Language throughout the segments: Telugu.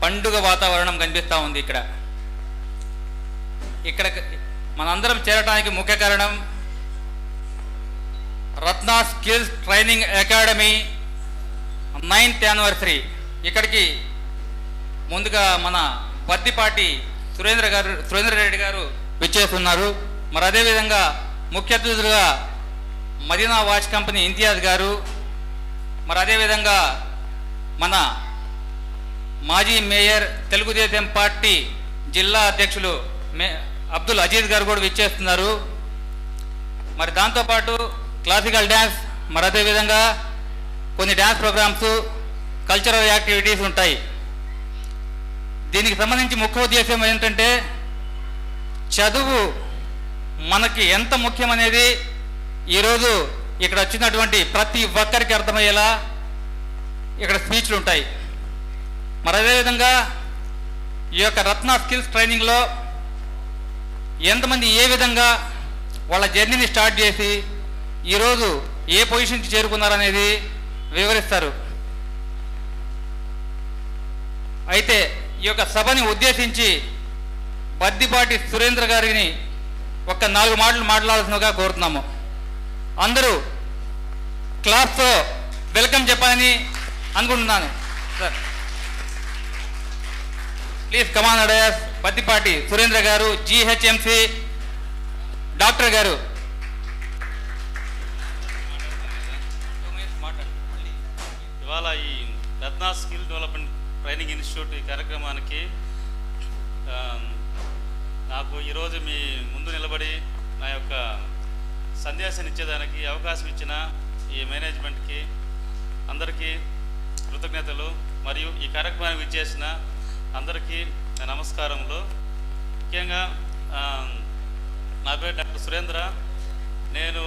పండుగ వాతావరణం కనిపిస్తూ ఉంది. ఇక్కడ మనందరం చేరడానికి ముఖ్య కారణం Ratna skills training academy 9th anniversary. ఇక్కడికి ముందుగా మన బద్దిపాటి సురేంద్ర రెడ్డి గారు విచ్చేస్తున్నారు. మరి అదేవిధంగా ముఖ్య అతిథులుగా మదీనా వాచ్ కంపెనీ ఇంతియాజ్ గారు, మరి అదేవిధంగా మన మాజీ మేయర్ తెలుగుదేశం పార్టీ జిల్లా అధ్యక్షులు అబ్దుల్ అజీజ్ గారు కూడా విచ్చేస్తున్నారు. మరి దాంతోపాటు క్లాసికల్ డ్యాన్స్, మరి అదేవిధంగా కొన్ని డ్యాన్స్ ప్రోగ్రామ్స్, కల్చరల్ యాక్టివిటీస్ ఉంటాయి. దీనికి సంబంధించి ముఖ్య ఉద్దేశం ఏంటంటే చదువు మనకి ఎంత ముఖ్యమనేది ఈరోజు ఇక్కడ వచ్చినటువంటి ప్రతి ఒక్కరికి అర్థమయ్యేలా ఇక్కడ స్పీచ్లు ఉంటాయి. మరి అదేవిధంగా ఈ యొక్క రత్న స్కిల్స్ ట్రైనింగ్లో ఎంతమంది ఏ విధంగా వాళ్ళ జర్నీని స్టార్ట్ చేసి ఈరోజు ఏ పొజిషన్కి చేరుకున్నారనేది వివరిస్తారు. అయితే ఈ యొక్క సభని ఉద్దేశించి బద్దిపాటి సురేంద్ర గారిని ఒక 4 మాటలు మాట్లాడాల్సిందిగా కోరుతున్నాము. అందరూ క్లాస్తో వెల్కమ్ చెప్పాలని అనుకుంటున్నాను. సార్ ప్లీజ్ కమాన్ అడయాస్. Baddipati Surendra garu, GHMC doctor garu. ఇవాళ ఈ Ratna skill development training institute ఈ కార్యక్రమానికి నాకు ఈరోజు మీ ముందు నిలబడి నా యొక్క సందేశాన్ని ఇచ్చేదానికి అవకాశం ఇచ్చిన ఈ మేనేజ్మెంట్కి అందరికీ కృతజ్ఞతలు. మరియు ఈ కార్యక్రమానికి ఇచ్చేసిన అందరికీ నమస్కారములు. ముఖ్యంగా నా పేరు డాక్టర్ సురేంద్ర. నేను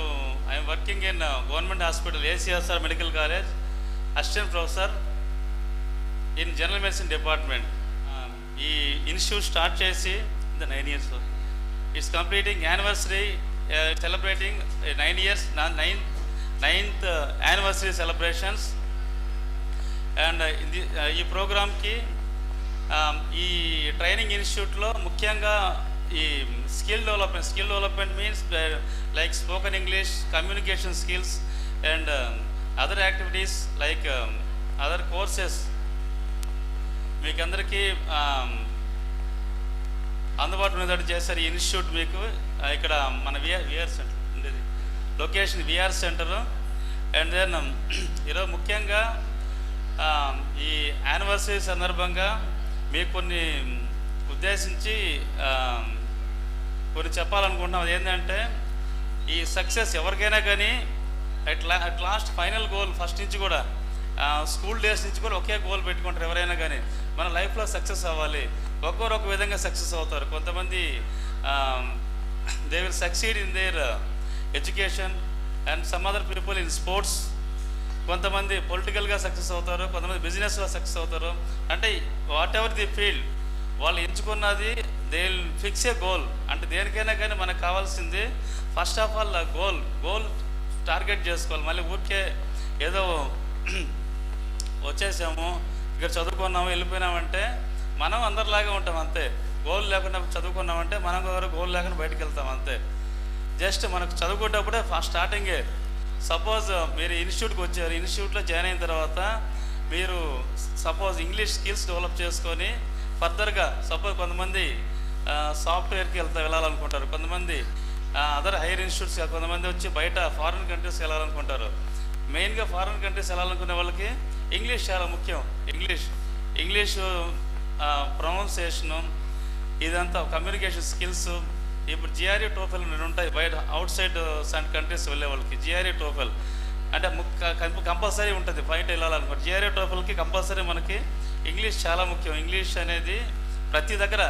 I'm working in government hospital ACSR medical college, assistant professor in general medicine department. ఈ ఇన్స్టిట్యూట్ స్టార్ట్ చేసి 9 years. It's completing anniversary, celebrating 9 years, 9th anniversary celebrations. And ఈ ప్రోగ్రామ్కి ఈ ట్రైనింగ్ ఇన్స్టిట్యూట్లో ముఖ్యంగా ఈ skill development means like spoken English, communication skills and other activities like other courses మీకు అందరికీ అందుబాటులో ఉండేటట్టు చేస్తారు. ఈ ఇన్స్టిట్యూట్ మీకు ఇక్కడ మన విఆర్ సెంటర్ ఉండేది, location VR centre. And then ఈరోజు ముఖ్యంగా ఈ యానివర్సరీ సందర్భంగా మీకు కొన్ని ఉద్దేశించి కొన్ని చెప్పాలనుకుంటున్నాం. ఏంటంటే ఈ సక్సెస్ ఎవరికైనా కానీ at last final goal first నుంచి కూడా స్కూల్ డేస్ నుంచి కూడా ఒకే గోల్ పెట్టుకుంటారు ఎవరైనా కానీ. మన లైఫ్లో సక్సెస్ అవ్వాలి. ఒక్కొరు ఒక విధంగా సక్సెస్ అవుతారు. కొంతమంది they will succeed in there education and some other people in sports. కొంతమంది పొలిటికల్గా సక్సెస్ అవుతారు, కొంతమంది బిజినెస్లో సక్సెస్ అవుతారు. అంటే వాట్ ఎవర్ ది ఫీల్డ్ వాళ్ళు ఎంచుకున్నది they will fix a goal. అంటే దేనికైనా కానీ మనకు కావాల్సింది first of all goal target చేసుకోవాలి. మళ్ళీ ఊరికే ఏదో వచ్చేసాము ఇక్కడ చదువుకున్నాము వెళ్ళిపోయినామంటే మనం అందరిలాగే ఉంటాం అంతే. గోల్ లేకుండా చదువుకున్నామంటే మనం ఎవరు గోల్ లేకుండా బయటకు వెళ్తాం అంతే. జస్ట్ మనకు చదువుకునేటప్పుడే స్టార్టింగే సపోజ్ మీరు ఇన్స్టిట్యూట్కి వచ్చారు, ఇన్స్టిట్యూట్లో జాయిన్ అయిన తర్వాత మీరు సపోజ్ ఇంగ్లీష్ స్కిల్స్ డెవలప్ చేసుకొని ఫర్దర్గా సపోజ్ కొంతమంది సాఫ్ట్వేర్కి వెళ్ళాలనుకుంటారు, కొంతమంది అదర్ హైయర్ ఇన్స్టిట్యూట్స్, కొంతమంది వచ్చి బయట ఫారిన్ కంట్రీస్కి వెళ్ళాలనుకుంటారు. మెయిన్గా ఫారిన్ కంట్రీస్ వెళ్ళాలనుకునే వాళ్ళకి ఇంగ్లీష్ చాలా ముఖ్యం. ఇంగ్లీష్ ప్రొనౌన్సియేషను ఇదంతా కమ్యూనికేషన్ స్కిల్స్. ఇప్పుడు GRE TOEFL ఉంటాయి బయట అవుట్ సైడ్ కంట్రీస్ వెళ్ళే వాళ్ళకి. GRE TOEFL అంటే కంపల్సరీ ఉంటుంది బయట వెళ్ళాలనుకుంటే. GRE TOEFLకి కంపల్సరీ మనకి ఇంగ్లీష్ చాలా ముఖ్యం. ఇంగ్లీష్ అనేది ప్రతి దగ్గర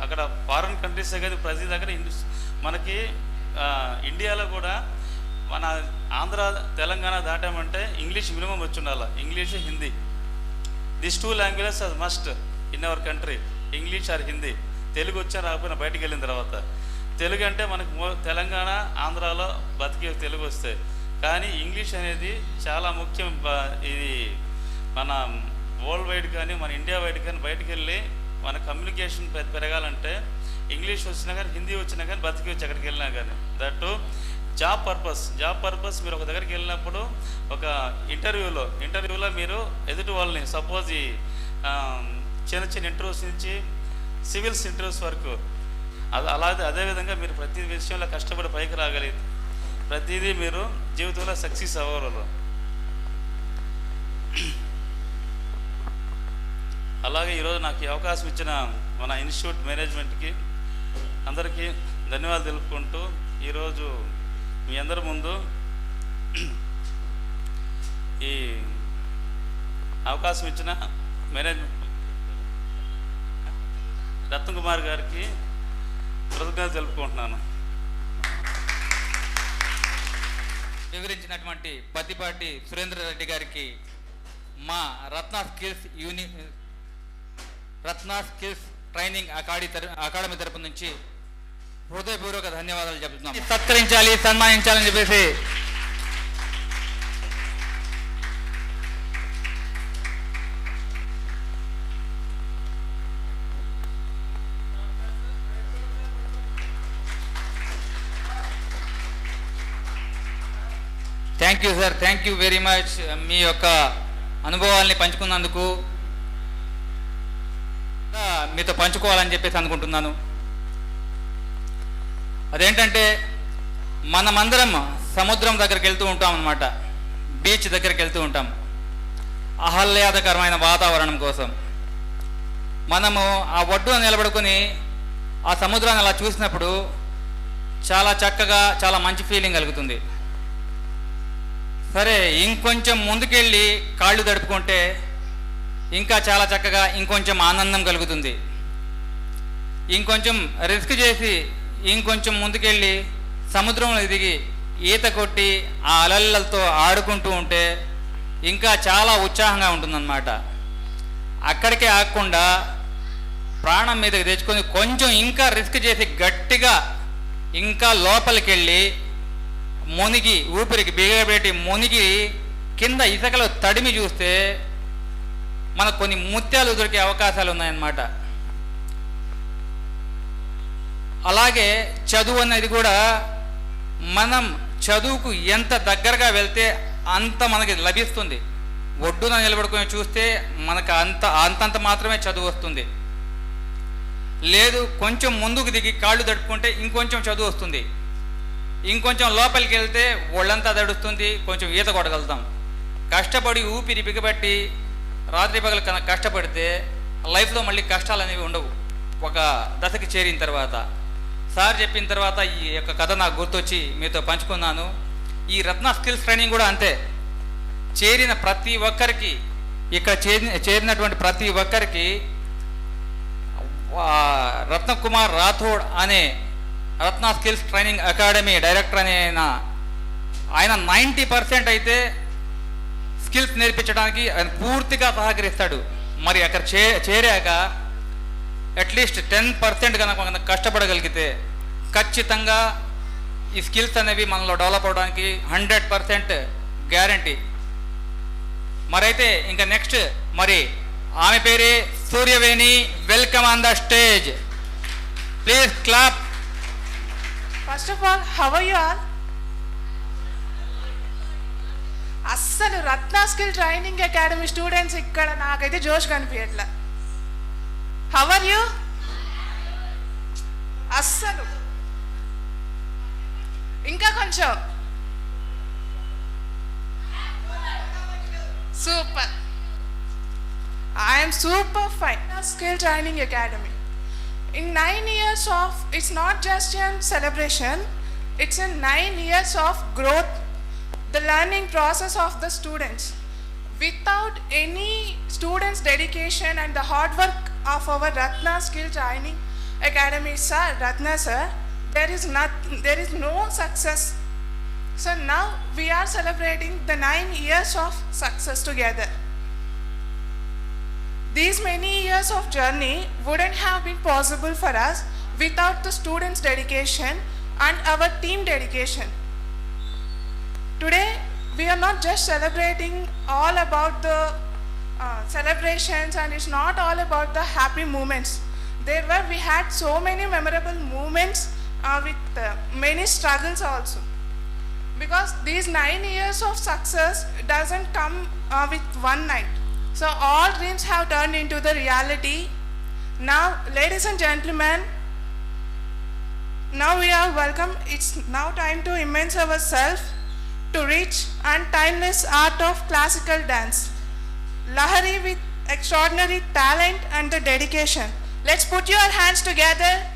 అక్కడ ఫారిన్ కంట్రీసే కాదు ప్రతి దగ్గర మనకి ఇండియాలో కూడా మన ఆంధ్ర తెలంగాణ దాటామంటే ఇంగ్లీష్ మినిమం వచ్చి ఉండాలి. English, Hindi, this 2 languages are must in our country. English or Hindi. Telugu వచ్చా రాకపోయినా బయటికి వెళ్ళిన తర్వాత తెలుగు అంటే మనకు తెలంగాణ ఆంధ్రాలో బతికే తెలుగు వస్తాయి. కానీ ఇంగ్లీష్ అనేది చాలా ముఖ్యం. ఇది మన వరల్డ్ వైడ్ కానీ మన ఇండియా వైడ్ కానీ బయటకు వెళ్ళి మన కమ్యూనికేషన్ పెరగాలంటే ఇంగ్లీష్ వచ్చినా కానీ హిందీ వచ్చినా కానీ బతికి వచ్చి ఎక్కడికి వెళ్ళినా కానీ దట్టు జాబ్ పర్పస్ మీరు ఒక దగ్గరికి వెళ్ళినప్పుడు ఒక ఇంటర్వ్యూలో మీరు ఎదుటి వాళ్ళని సపోజ్ ఈ చిన్న ఇంటర్వ్యూస్ నుంచి సివిల్స్ ఇంటర్వ్యూస్ వరకు అదేవిధంగా మీరు ప్రతి విషయంలో కష్టపడి పైకి రాగలిగితే ప్రతిదీ మీరు జీవితంలో సక్సెస్ అవ్వగలరు. అలాగే ఈరోజు నాకు ఈ అవకాశం ఇచ్చిన మన ఇన్స్టిట్యూట్ మేనేజ్మెంట్కి అందరికీ ధన్యవాదాలు తెలుపుకుంటూ ఈరోజు మీ అందరి ముందు ఈ అవకాశం ఇచ్చిన మేనేజ్మెంట్ రత్న కుమార్ గారికి కృతజ్ఞతలు తెలుపుకుంటున్నాను. వివరించినటువంటి పత్తిపాటి సురేంద్ర రెడ్డి గారికి మా రత్న స్కిల్స్ ట్రైనింగ్ అకాడమీ తరపు నుంచి హృదయపూర్వక ధన్యవాదాలు చెప్తున్నాం. సత్కరించాలి, సన్మానించాలని చెప్పేసి thank you sir, thank you very much. మీ యొక్క అనుభవాల్ని పంచుకున్నందుకు మీతో పంచుకోవాలని చెప్పేసి అనుకుంటున్నాను. అదేంటంటే మనమందరం సముద్రం దగ్గరికి వెళ్తూ ఉంటాం అన్నమాట, బీచ్ దగ్గరికి వెళ్తూ ఉంటాం ఆహ్లాదకరమైన వాతావరణం కోసం. మనము ఆ ఒడ్డున నిలబడుకొని ఆ సముద్రాన్ని అలా చూసినప్పుడు చాలా చక్కగా చాలా మంచి ఫీలింగ్ కలుగుతుంది. సరే, ఇంకొంచెం ముందుకెళ్ళి కాళ్ళు తడుపుకుంటే ఇంకా చాలా చక్కగా ఇంకొంచెం ఆనందం కలుగుతుంది. ఇంకొంచెం రిస్క్ చేసి ఇంకొంచెం ముందుకెళ్ళి సముద్రంలో దిగి ఈత కొట్టి ఆ అలలతో ఆడుకుంటూ ఉంటే ఇంకా చాలా ఉత్సాహంగా ఉంటుందన్నమాట. అక్కడికే ఆగకుండా ప్రాణం మీదకి తెచ్చుకొని కొంచెం ఇంకా రిస్క్ చేసి గట్టిగా ఇంకా లోపలికి వెళ్ళి మునిగి ఊపిరికి బిగబెట్టి మునిగి కింద ఇసుకలో తడిమి చూస్తే మనకు కొన్ని ముత్యాలు దొరికే అవకాశాలు ఉన్నాయన్నమాట. అలాగే చదువు అనేది కూడా మనం చదువుకు ఎంత దగ్గరగా వెళ్తే అంత మనకి లభిస్తుంది. ఒడ్డున నిలబడుకొని చూస్తే మనకు అంతంత మాత్రమే చదువు వస్తుంది. లేదు, కొంచెం ముందుకు దిగి కాళ్ళు తడుపుకుంటే ఇంకొంచెం చదువు వస్తుంది. ఇంకొంచెం లోపలికి వెళ్తే ఒళ్ళంతా తడుస్తుంది, కొంచెం ఈత కొట్టగలుగుతాం. కష్టపడి ఊపిరి బిగబట్టి రాత్రి పగలు కన్నా కష్టపడితే లైఫ్లో మళ్ళీ కష్టాలు అనేవి ఉండవు ఒక దశకి చేరిన తర్వాత. సార్ చెప్పిన తర్వాత ఈ యొక్క కథ నాకు గుర్తొచ్చి మీతో పంచుకున్నాను. ఈ రత్న స్కిల్స్ ట్రైనింగ్ కూడా అంతే. చేరిన ప్రతి ఒక్కరికి, ఇక్కడ చేరినటువంటి ప్రతి ఒక్కరికి రత్న కుమార్ రాథోడ్ అనే రత్న స్కిల్స్ ట్రైనింగ్ అకాడమీ డైరెక్టర్ అనే ఆయన 90% అయితే స్కిల్స్ నేర్పించడానికి ఆయన పూర్తిగా సహకరిస్తాడు. మరి అక్కడ చేరాక అట్లీస్ట్ 10% కనుక కష్టపడగలిగితే ఖచ్చితంగా ఈ స్కిల్స్ అనేవి మనలో డెవలప్ అవడానికి 100% గ్యారంటీ. మరైతే ఇంకా నెక్స్ట్ మరి ఆమె పేరే Suryaveni. Welcome on the stage, please clap. First of all, how are you all? అస్సలు Ratna skill training academy students ఇక్కడ నాకైతే జోష్ కనిపించట్లా. How are you? అస్సలు ఇంకా కొంచెం super. I'm super fine. Skill training academy in 9 years of, it's not just a celebration, it's a 9 years of growth, the learning process of the students. Without any students' dedication and the hard work of our Ratna Skill Training Academy sir, Ratna sir, there is no success. So now we are celebrating the 9 years of success together. These many years of journey wouldn't have been possible for us without the students' dedication and our team dedication. Today, we are not just celebrating all about the celebrations, and it's not all about the happy moments. We had so many memorable moments with many struggles also. Because these 9 years of success doesn't come with one night. So all dreams have turned into the reality. Now, ladies and gentlemen, now we are welcome. It's now time to immerse ourselves to rich and timeless art of classical dance. Lahari with extraordinary talent and the dedication. Let's put your hands together.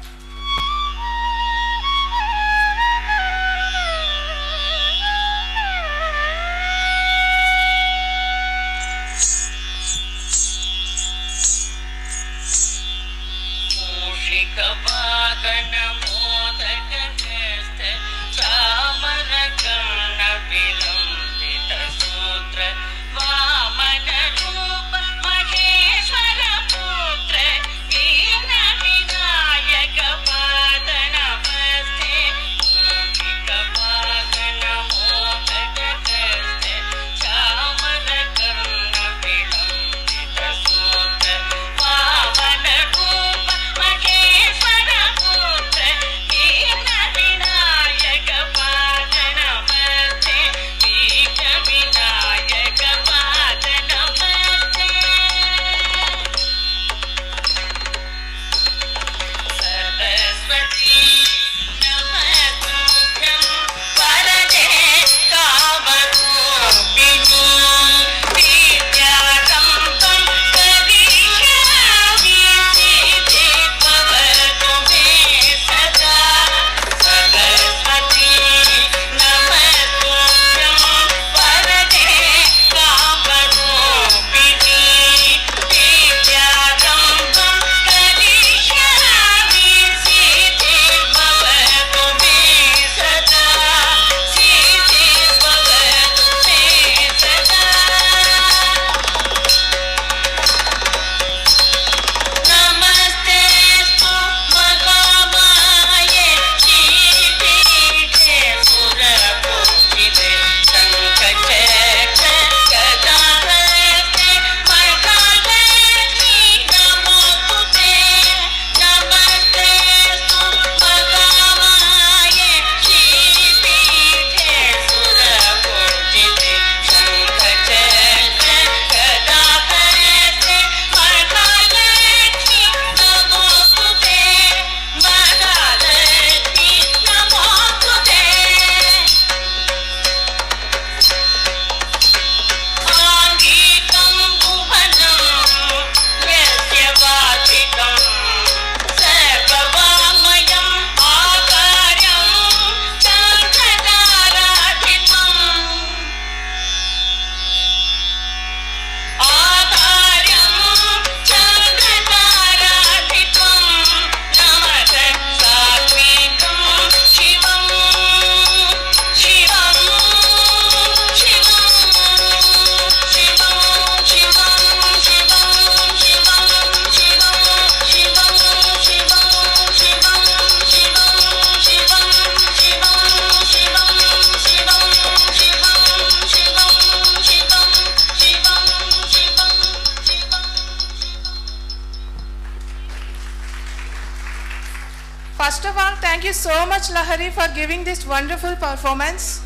First of all, thank you so much, Lahari, for giving this wonderful performance.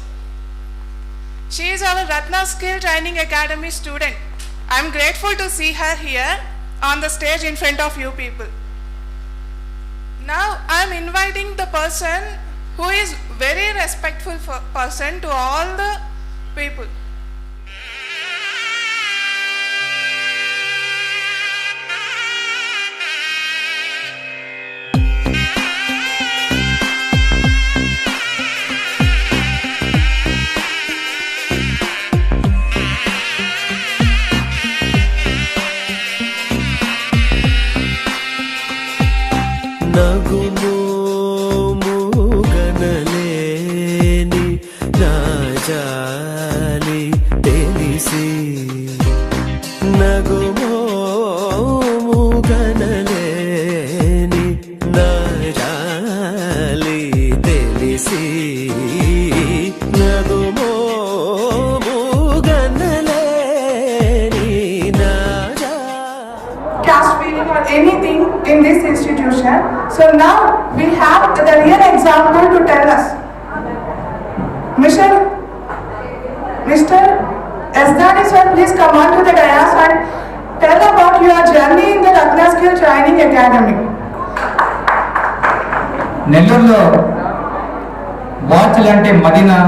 She is our Ratna Skill Training Academy student. I am grateful to see her here on the stage in front of you people. Now, I am inviting the person who is very respectful person to all the people. నగుమో ముగనలేని నా anything in this institution. So now we have the real example to tell us. Mr. Esdani sir, please come on to the dais and tell about your journey in the Ratna Skill Training Academy. నెల్లూరులో వాచ్లు అంటే మదీనా,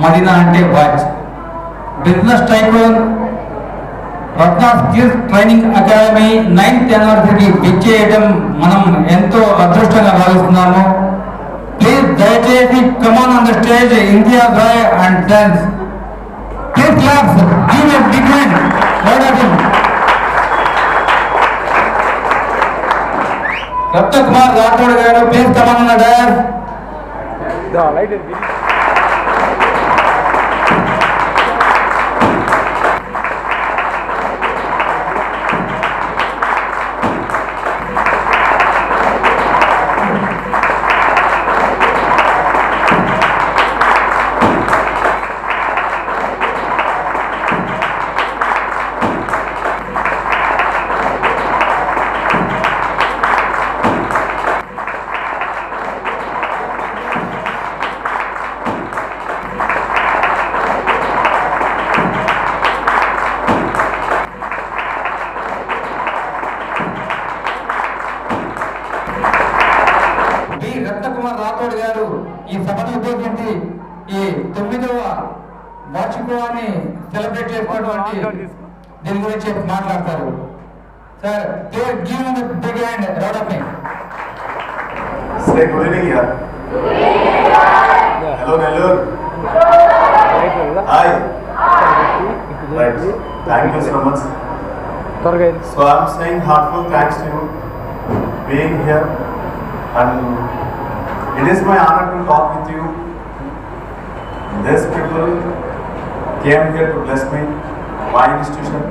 మదీనా అంటే watch. Business tycoon Ratna skills training academy 9th యానివర్సరీకి విచ్చేయడం మనం ఎంతో అదృష్టంగా భావిస్తున్నాము. ప్లీజ్ దయచేసి come on on the stage India Roy and dance. Please claps, give a big hand. Ratna Kumar Rathod garu please come on on the dance. Ratnakumar Rathod garu ఈ సభను ఉద్దేశించి ఈ 9వ వార్షికోత్సవాన్ని సెలబ్రేట్ చేసుకోవడానికి దీని గురించి మాట్లాడతారు. Sir, please give him a big hand. Round of applause. Say good evening here. Hello Nellore. Hi. Right. Thank you so much. So I'm saying heartfelt thanks to you being here, and it is my honor to talk with you. These people came here to bless me, my institution,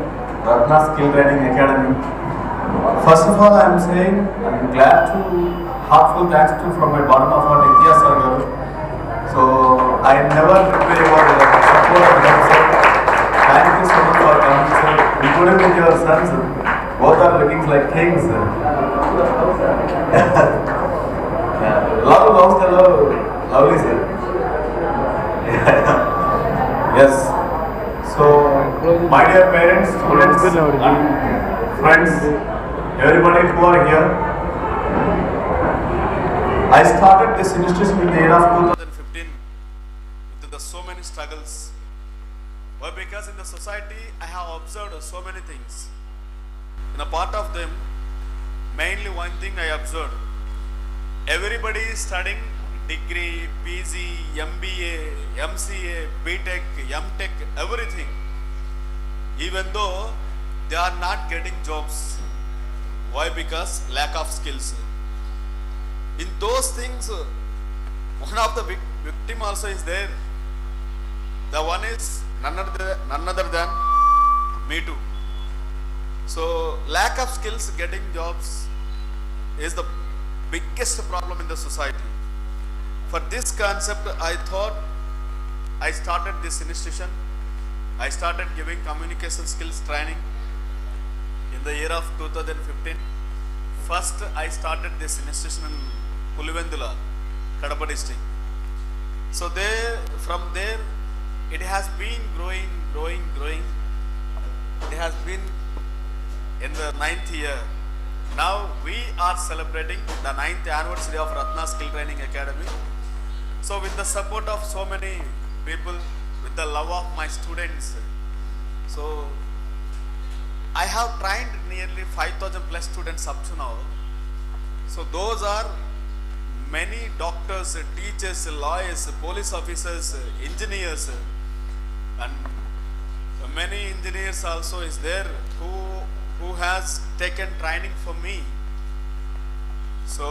Ratna Skill Training Academy. First of all, I am saying I'm glad to heartful thanks to from my bottom of heart Nitya sir. So I never repay your support of them, sir. Thank you so much for coming, sir. Including with your sons, both are looking like kings, sir. Love, lovely, sir. Yes. So, my dear parents, students, and friends, everybody who are here, I started this institution in the year of 2015 with so many struggles. Why? Because in the society I have observed so many things. In a part of them, mainly one thing I observed: everybody is studying degree, PG, MBA, MCA, BTech, MTech, everything. Even though they are not getting jobs. Why? Because lack of skills. In those things, one of the victim also is there. The one is none other than me too. So lack of skills getting jobs is the biggest problem in the society. For this concept, I thought I started this institution. I started giving communication skills training in the year of 2015. First, I started this institution in Pulivendula, Kadapa district. So from there, it has been growing. It has been in the 9th year. Now we are celebrating the 9th anniversary of Ratna Skill Training Academy. So with the support of so many people, with the love of my students, so I have trained nearly 5,000 plus students up to now. So those are many doctors, teachers, lawyers, police officers, engineers, and many engineers also is there who has taken training for me. So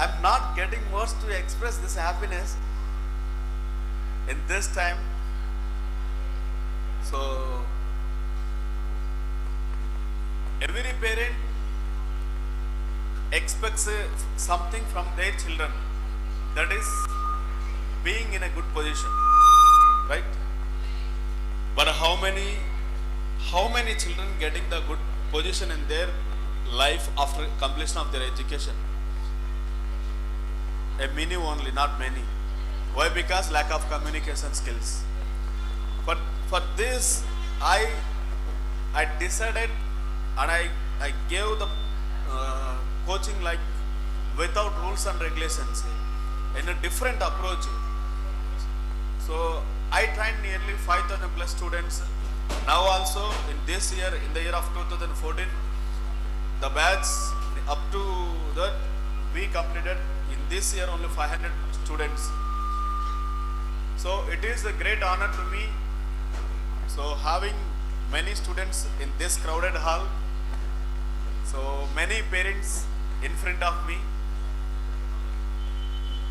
I'm not getting words to express this happiness in this time. So every parent expects something from their children, that is being in a good position, right? But how many children getting the good position in their life after completion of their education. A many only, not many. Why? Because lack of communication skills. But for this, I decided and I gave the coaching like without rules and regulations in a different approach. So I trained nearly 5,000 plus students. Now also in this year, in the year of 2014, the batch up to that we completed in this year only 500 students. So it is a great honor to me. So having many students in this crowded hall, so many parents in front of me,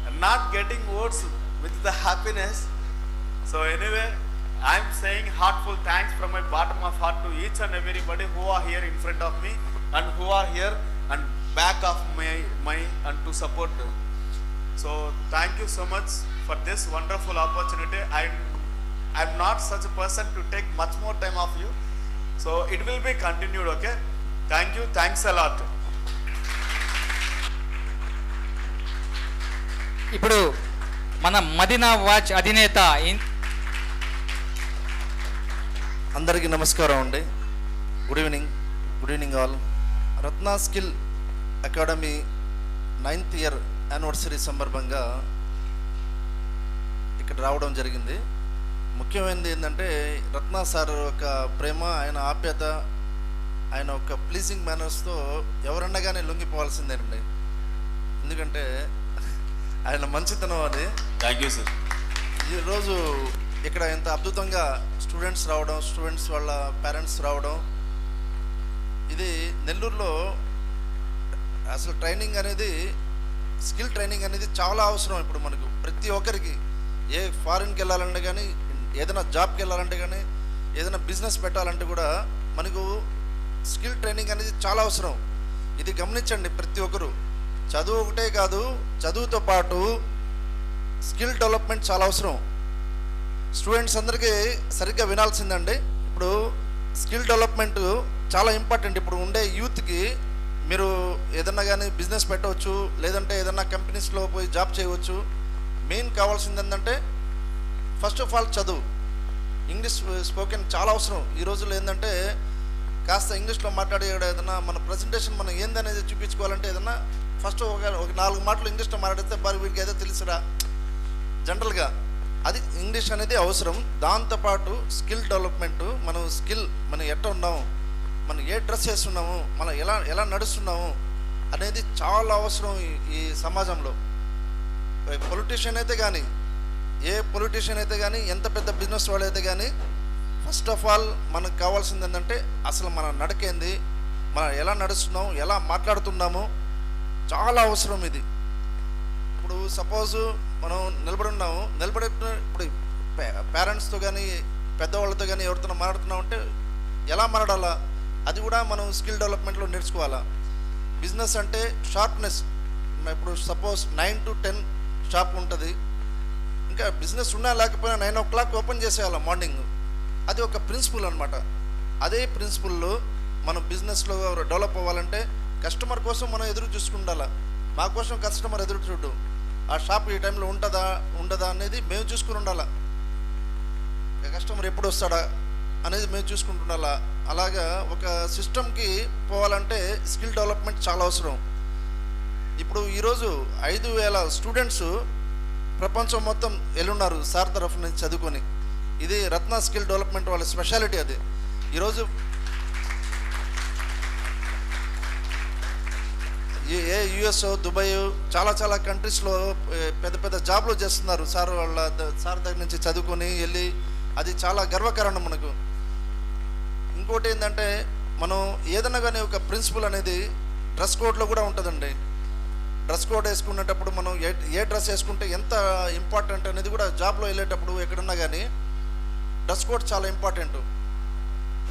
and not getting words with the happiness. So anyway, I am saying heartful thanks from my bottom of heart to each and everybody who are here in front of me and who are here and back of my and to support. So thank you so much for this wonderful opportunity. I'm not such a person to take much more time of you. So it will be continued, okay? Thank you. Thanks a lot. ఇప్పుడు మన మదీనా వాచ్ అధినేత అందరికీ నమస్కారం అండి. Good evening all. Ratna skill academy 9th year anniversary సందర్భంగా ఇక్కడ రావడం జరిగింది. ముఖ్యమైనది ఏంటంటే రత్న సార్ యొక్క ప్రేమ, ఆయన ఆప్యాయత, ఆయన ఒక ప్లీజింగ్ మేనర్స్తో ఎవరన్నా కానీ లొంగిపోవాల్సిందేనండి. ఎందుకంటే ఆయన మంచితనం అది. Thank you sir. ఈరోజు ఇక్కడ ఎంత అద్భుతంగా స్టూడెంట్స్ రావడం, స్టూడెంట్స్ వాళ్ళ పేరెంట్స్ రావడం, ఇది నెల్లూరులో అసలు ట్రైనింగ్ అనేది, స్కిల్ ట్రైనింగ్ అనేది చాలా అవసరం. ఇప్పుడు మనకు ప్రతి ఒక్కరికి ఏ ఫారిన్కి వెళ్ళాలంటే కానీ, ఏదైనా జాబ్కి వెళ్ళాలంటే కానీ, ఏదైనా బిజినెస్ పెట్టాలంటే కూడా మనకు స్కిల్ ట్రైనింగ్ అనేది చాలా అవసరం. ఇది గమనించండి ప్రతి ఒక్కరు. చదువు ఒకటే కాదు, చదువుతో పాటు స్కిల్ డెవలప్మెంట్ చాలా అవసరం. స్టూడెంట్స్ అందరికీ సరిగ్గా వినాల్సిందండి. ఇప్పుడు స్కిల్ డెవలప్మెంట్ చాలా ఇంపార్టెంట్. ఇప్పుడు ఉండే యూత్కి మీరు ఏదన్నా కానీ బిజినెస్ పెట్టవచ్చు, లేదంటే ఏదన్నా కంపెనీస్లో పోయి జాబ్ చేయవచ్చు. మెయిన్ కావాల్సింది ఏంటంటే ఫస్ట్ ఆఫ్ ఆల్ చదువు. ఇంగ్లీష్ స్పోకెన్ చాలా అవసరం. ఈ రోజుల్లో ఏంటంటే కాస్త ఇంగ్లీష్లో మాట్లాడే ఏదైనా మన ప్రజెంటేషన్ మనం ఏందనేది చూపించుకోవాలంటే ఏదన్నా ఫస్ట్ ఒక 4 మాటలు ఇంగ్లీష్లో మాట్లాడితే బాగా వీడికి ఏదో తెలుసురా జనరల్గా, అది ఇంగ్లీష్ అనేది అవసరం. దాంతోపాటు స్కిల్ డెవలప్మెంట్, మనం స్కిల్, మనం ఎట్లా ఉన్నాము, మనం ఏ డ్రెస్ వేస్తున్నాము, మనం ఎలా నడుస్తున్నాము అనేది చాలా అవసరం ఈ సమాజంలో. పొలిటీషియన్ అయితే కానీ, ఏ పొలిటీషియన్ అయితే కానీ, ఎంత పెద్ద బిజినెస్ వాళ్ళు అయితే కానీ, ఫస్ట్ ఆఫ్ ఆల్ మనకు కావాల్సింది ఏంటంటే అసలు మన నడకేంది, మనం ఎలా నడుస్తున్నాము, ఎలా మాట్లాడుతున్నాము, చాలా అవసరం ఇది. ఇప్పుడు సపోజు మనం నిలబడి ఇప్పుడు పేరెంట్స్తో కానీ, పెద్దవాళ్ళతో కానీ ఎవరితో మాట్లాడుతున్నాం అంటే ఎలా మాట్లాడాలా, అది కూడా మనం స్కిల్ డెవలప్మెంట్లో నేర్చుకోవాలా. బిజినెస్ అంటే షార్ప్నెస్. ఇప్పుడు సపోజ్ 9 to 10 షాప్ ఉంటుంది. ఇంకా బిజినెస్ ఉన్నా లేకపోయినా 9 o'clock ఓపెన్ చేసేయాలి మార్నింగ్. అది ఒక ప్రిన్సిపల్ అనమాట. అదే ప్రిన్సిపల్లో మనం బిజినెస్లో డెవలప్ అవ్వాలంటే కస్టమర్ కోసం మనం ఎదురు చూసుకుండాలా. మా కోసం కస్టమర్ ఎదురు చూడు, ఆ షాప్ ఈ టైంలో ఉండదా అనేది మేము చూసుకుని ఉండాలా. కస్టమర్ ఎప్పుడు వస్తాడా అనేది మేము చూసుకుంటుండాలా. అలాగా ఒక సిస్టమ్కి పోవాలంటే స్కిల్ డెవలప్మెంట్ చాలా అవసరం. ఇప్పుడు ఈరోజు 5,000 స్టూడెంట్స్ ప్రపంచం మొత్తం వెళ్ళున్నారు సార్ తరఫు నుంచి చదువుకొని. ఇది రత్న స్కిల్ డెవలప్మెంట్ వాళ్ళ స్పెషాలిటీ. అది ఈరోజు యుఎస్, దుబాయ్, చాలా కంట్రీస్లో పెద్ద జాబ్లు చేస్తున్నారు సార్ దగ్గర నుంచి చదువుకొని వెళ్ళి. అది చాలా గర్వకారణం మనకు. ఇంకోటి ఏంటంటే మనం ఏదైనా కానీ ఒక ప్రిన్సిపల్ అనేది డ్రెస్ కోడ్లో కూడా ఉంటుందండి. డ్రెస్ కోడ్ వేసుకునేటప్పుడు మనం ఏ డ్రెస్ వేసుకుంటే ఎంత ఇంపార్టెంట్ అనేది కూడా జాబ్లో వెళ్ళేటప్పుడు ఎక్కడన్నా కానీ డ్రెస్ కోడ్ చాలా ఇంపార్టెంట్.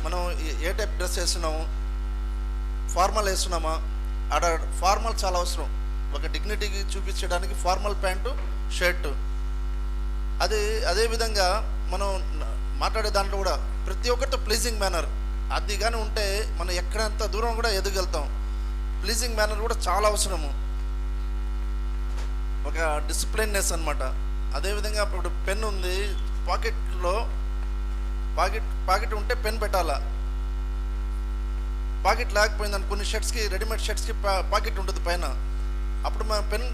మనం ఏ టైప్ డ్రెస్ వేస్తున్నాము, ఫార్మల్ వేస్తున్నామా, ఆడ ఫార్మల్ చాలా అవసరం. ఒక డిగ్నిటీకి చూపించడానికి ఫార్మల్ ప్యాంటు, షర్టు. అదేవిధంగా మనం మాట్లాడే దాంట్లో కూడా ప్రతి ఒక్కరితో ప్లీజింగ్ మేనర్. అది కానీ ఉంటే మనం ఎక్కడంత దూరం కూడా ఎదగలుగుతాం. ప్లీజింగ్ మేనర్ కూడా చాలా అవసరము, ఒక డిసిప్లిన్నెస్ అనమాట. అదేవిధంగా ఇప్పుడు పెన్ ఉంది, పాకెట్లో పాకెట్ ఉంటే పెన్ పెట్టాలా. పాకెట్ లేకపోయిందని కొన్ని షర్ట్స్కి, రెడీమేడ్ షర్ట్స్కి పాకెట్ ఉంటుంది పైన, అప్పుడు మన పెన్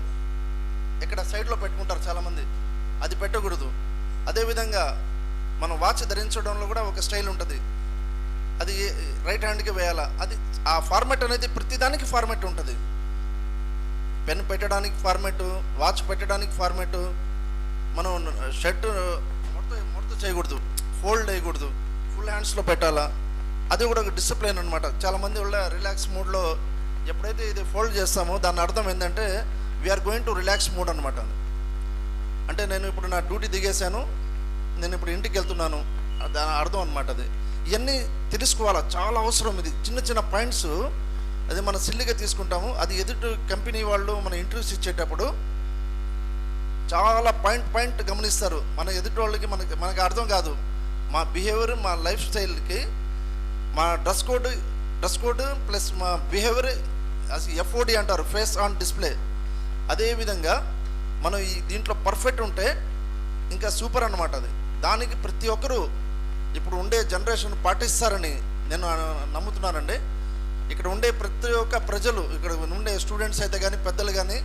ఇక్కడ సైడ్లో పెట్టుకుంటారు చాలామంది, అది పెట్టకూడదు. అదేవిధంగా మనం వాచ్ ధరించడంలో కూడా ఒక స్టైల్ ఉంటుంది, అది రైట్ హ్యాండ్కి వేయాలా. అది ఆ ఫార్మాట్ అనేది ప్రతిదానికి ఫార్మాట్ ఉంటుంది. పెన్ పెట్టడానికి ఫార్మాటు, వాచ్ పెట్టడానికి ఫార్మాటు. మనం షర్ట్ ముడత చేయకూడదు, ఫోల్డ్ చేయకూడదు, ఫుల్ హ్యాండ్స్లో పెట్టాలా. అది కూడా ఒక డిసిప్లిన్ అనమాట. చాలామంది వాళ్ళ రిలాక్స్ మూడ్లో ఎప్పుడైతే ఇది ఫోల్డ్ చేస్తామో దాని అర్థం ఏంటంటే we are going to relax mood అనమాట. అంటే నేను ఇప్పుడు నా డ్యూటీ దిగేశాను, నేను ఇప్పుడు ఇంటికి వెళ్తున్నాను, దాని అర్థం అనమాట. అది ఇవన్నీ తెలుసుకోవాలా, చాలా అవసరం. ఇది చిన్న చిన్న పాయింట్స్, అది మనం సిల్లిగా తీసుకుంటాము. అది ఎదుటి కంపెనీ వాళ్ళు మన ఇంటర్వ్యూస్ ఇచ్చేటప్పుడు చాలా పాయింట్ గమనిస్తారు. మన ఎదుటి వాళ్ళకి మనకి అర్థం కాదు. మా బిహేవియర్, మా లైఫ్ స్టైల్కి, మా డ్రెస్ కోడ్ ప్లస్ మా బిహేవియర్ ఎఫ్ఓడి అంటారు, ఫేస్ ఆన్ డిస్ప్లే. అదేవిధంగా మనం ఈ దీంట్లో పర్ఫెక్ట్ ఉంటే ఇంకా సూపర్ అన్నమాట. అది దానికి ప్రతి ఒక్కరూ ఇప్పుడు ఉండే జనరేషన్ పాటిస్తారని నేను నమ్ముతున్నానండి. ఇక్కడ ఉండే ప్రతి ఒక్క ప్రజలు, ఇక్కడ ఉండే స్టూడెంట్స్ అయితే కానీ పెద్దలు కానీ,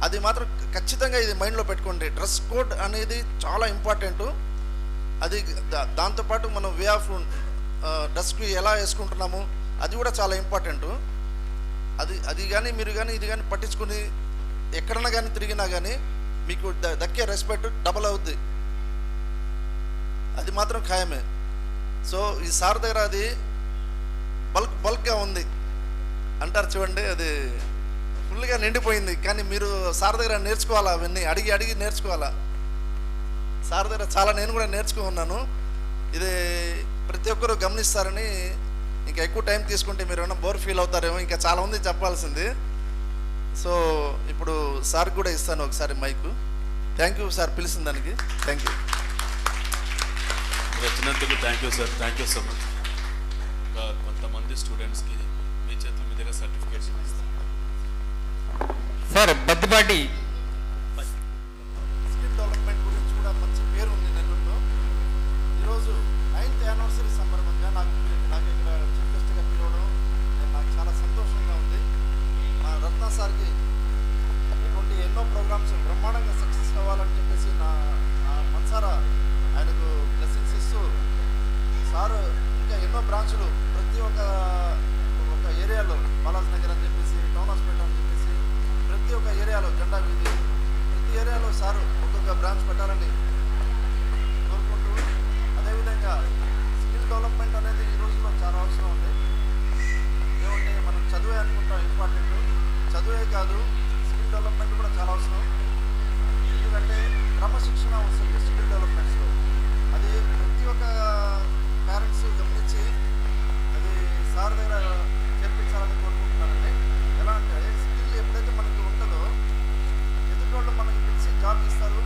అది మాత్రం ఖచ్చితంగా ఇది మైండ్లో పెట్టుకోండి. డ్రెస్ కోడ్ అనేది చాలా ఇంపార్టెంటు. అది దాంతోపాటు మనం వే ఆఫ్ డ్రెస్కి ఎలా వేసుకుంటున్నాము అది కూడా చాలా ఇంపార్టెంటు. అది కానీ మీరు కానీ ఇది కానీ పట్టించుకుని ఎక్కడన్నా కానీ తిరిగినా కానీ మీకు దక్కే రెస్పెక్ట్ డబల్ అవుద్ది, అది మాత్రం ఖాయమే. సో ఈ సార్ దగ్గర అది బల్క్గా ఉంది అంటారు చూడండి, అది ఫుల్గా నిండిపోయింది. కానీ మీరు సార్ దగ్గర నేర్చుకోవాలా, అవన్నీ అడిగి నేర్చుకోవాలా. సార్ దగ్గర చాలా నేను కూడా నేర్చుకున్నాను. ఇది ప్రతి ఒక్కరూ గమనిస్తారని, ఇంకా ఎక్కువ టైం తీసుకుంటే మీరు ఏమైనా బోర్ ఫీల్ అవుతారేమో, ఇంకా చాలా మంది చెప్పాల్సింది. సో ఇప్పుడు సార్ కూడా ఇస్తాను ఒకసారి మైకు. థ్యాంక్ యూ సార్, పిలిచిన దానికి థ్యాంక్ యూ. వచ్చినందుకు thank you sir, thank you so much. ఇంకా కొంతమంది స్టూడెంట్స్కి మీ చేతుల మీదుగా సర్టిఫికేట్స్ ఇస్తాను సార్. బద్దిపాటి స్కిల్ డెవలప్మెంట్ గురించి కూడా మంచి పేరు ఉంది నెల్లూరులో. ఈరోజు 9th యానివర్సరీ సందర్భంగా నాకు ఇక్కడ చీఫ్ గెస్ట్గా పిలవడం నాకు చాలా సంతోషంగా ఉంది. మా రత్న సార్కి ఇటువంటి ఎన్నో ప్రోగ్రామ్స్ బ్రహ్మాండంగా సక్సెస్ అవ్వాలని చెప్పేసి నా మనసారా ఆయనకు బ్లెస్సింగ్స్ ఇస్తూ, సార్ ఇంకా ఎన్నో బ్రాంచ్లు ప్రతి ఒక్క ఏరియాలో, బాలాజ్ నగర్ అని చెప్పేసి, టౌన్ హాస్పిటల్ అని చెప్పేసి, ప్రతి ఒక్క ఏరియాలో, జెండా వీధి, ప్రతి ఏరియాలో సారు ఒక్కొక్క బ్రాంచ్ పెట్టాలని కోరుకుంటూ, అదేవిధంగా స్కిల్ డెవలప్మెంట్ అనేది ఈ రోజుల్లో చాలా అవసరం ఉంది. ఏమంటే మనం చదువే అనుకుంటాం ఇంపార్టెంట్, చదువే కాదు స్కిల్ డెవలప్మెంట్ కూడా చాలా అవసరం. ఎందుకంటే క్రమశిక్షణ వస్తుంది స్కిల్ డెవలప్మెంట్స్లో. అది ప్రతి ఒక్క పేరెంట్స్ గమనించి అది సార్ దగ్గర చేర్పించాలని కోరుకుంటున్నానండి. ఎలా అంటే స్కిల్ ఎప్పుడైతే మనకి ఉంటుందో ఎదుటి వాళ్ళు మనకి పిలిచి జాబ్ ఇస్తారు.